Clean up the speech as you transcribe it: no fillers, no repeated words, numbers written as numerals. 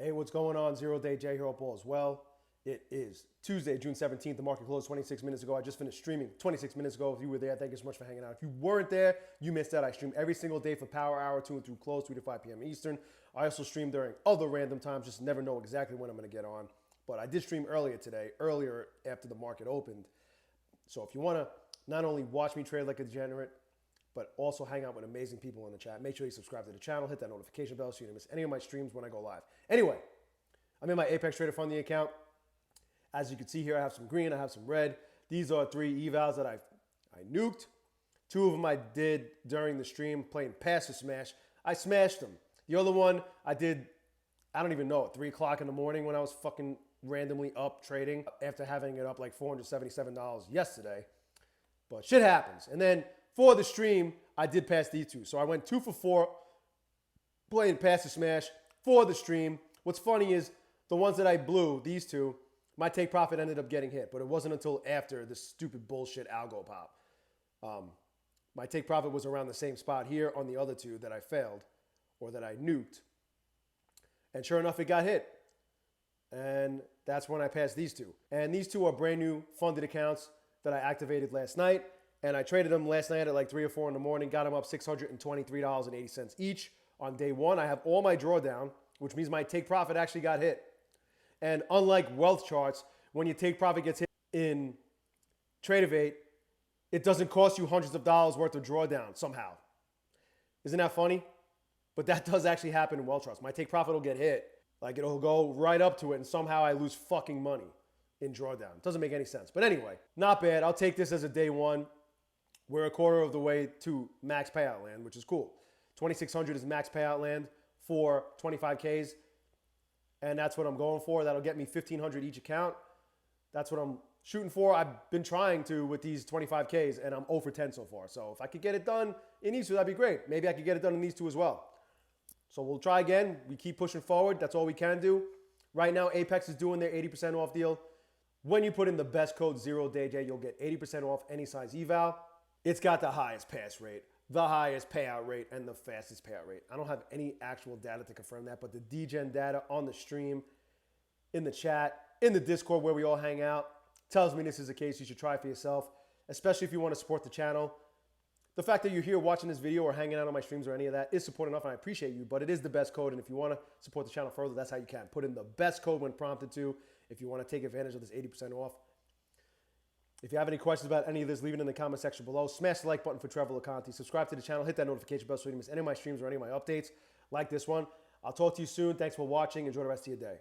Hey, what's going on? Zero Day Jay here. Hope all is well. It is Tuesday, June 17th. The market closed 26 minutes ago. I just finished streaming 26 minutes ago. If you were there, thank you so much for hanging out. If you weren't there, you missed out. I stream every single day for Power Hour, 2 and through close, 3 to 5 p.m. Eastern. I also stream during other random times, just never know exactly when I'm going to get on. But I did stream earlier after the market opened. So if you want to not only watch me trade like a degenerate, but also hang out with amazing people in the chat, make sure you subscribe to the channel, hit that notification bell so you don't miss any of my streams when I go live. Anyway, I'm in my Apex Trader Funding account. As you can see here, I have some green, I have some red. These are 3 evals that I nuked. 2 of them I did during the stream playing Passive Smash. I smashed them. The other one I did, I don't even know, at 3 o'clock in the morning when I was fucking randomly up trading after having it up like $477 yesterday. But shit happens. And then for the stream, I did pass these 2. So I went 2 for 4 playing Passive Smash for the stream. What's funny is the ones that I blew, these 2, my take profit ended up getting hit, but it wasn't until after this stupid bullshit algo pop. My take profit was around the same spot here on the other 2 that I failed or that I nuked. And sure enough, it got hit. And that's when I passed these 2. And these 2 are brand new funded accounts that I activated last night. And I traded them last night at like 3 or 4 in the morning, got them up $623.80 each on day 1. I have all my drawdown, which means my take profit actually got hit. And unlike wealth charts, when your take profit gets hit in Tradeovate, it doesn't cost you hundreds of dollars worth of drawdown somehow. Isn't that funny? But that does actually happen in wealth charts. My take profit will get hit. Like it'll go right up to it and somehow I lose fucking money in drawdown. It doesn't make any sense. But anyway, not bad. I'll take this as a day 1. We're a quarter of the way to max payout land, which is cool. 2,600 is max payout land for 25Ks. And that's what I'm going for. That'll get me 1,500 each account. That's what I'm shooting for. I've been trying to with these 25Ks, and I'm 0 for 10 so far. So if I could get it done in these 2, that'd be great. Maybe I could get it done in these 2 as well. So we'll try again. We keep pushing forward. That's all we can do. Right now, Apex is doing their 80% off deal. When you put in the best code ZERODAYJAY, you'll get 80% off any size eval. It's got the highest pass rate, the highest payout rate, and the fastest payout rate. I don't have any actual data to confirm that, but the degen data on the stream, in the chat, in the Discord where we all hang out, tells me this is the case. You should try it for yourself, especially if you want to support the channel. The fact that you're here watching this video or hanging out on my streams or any of that is support enough, and I appreciate you, but it is the best code, and if you want to support the channel further, that's how you can. Put in the best code when prompted to if you want to take advantage of this 80% off. If you have any questions about any of this, leave it in the comment section below. Smash the like button for Trevor Leconte. Subscribe to the channel. Hit that notification bell so you don't miss any of my streams or any of my updates like this one. I'll talk to you soon. Thanks for watching. Enjoy the rest of your day.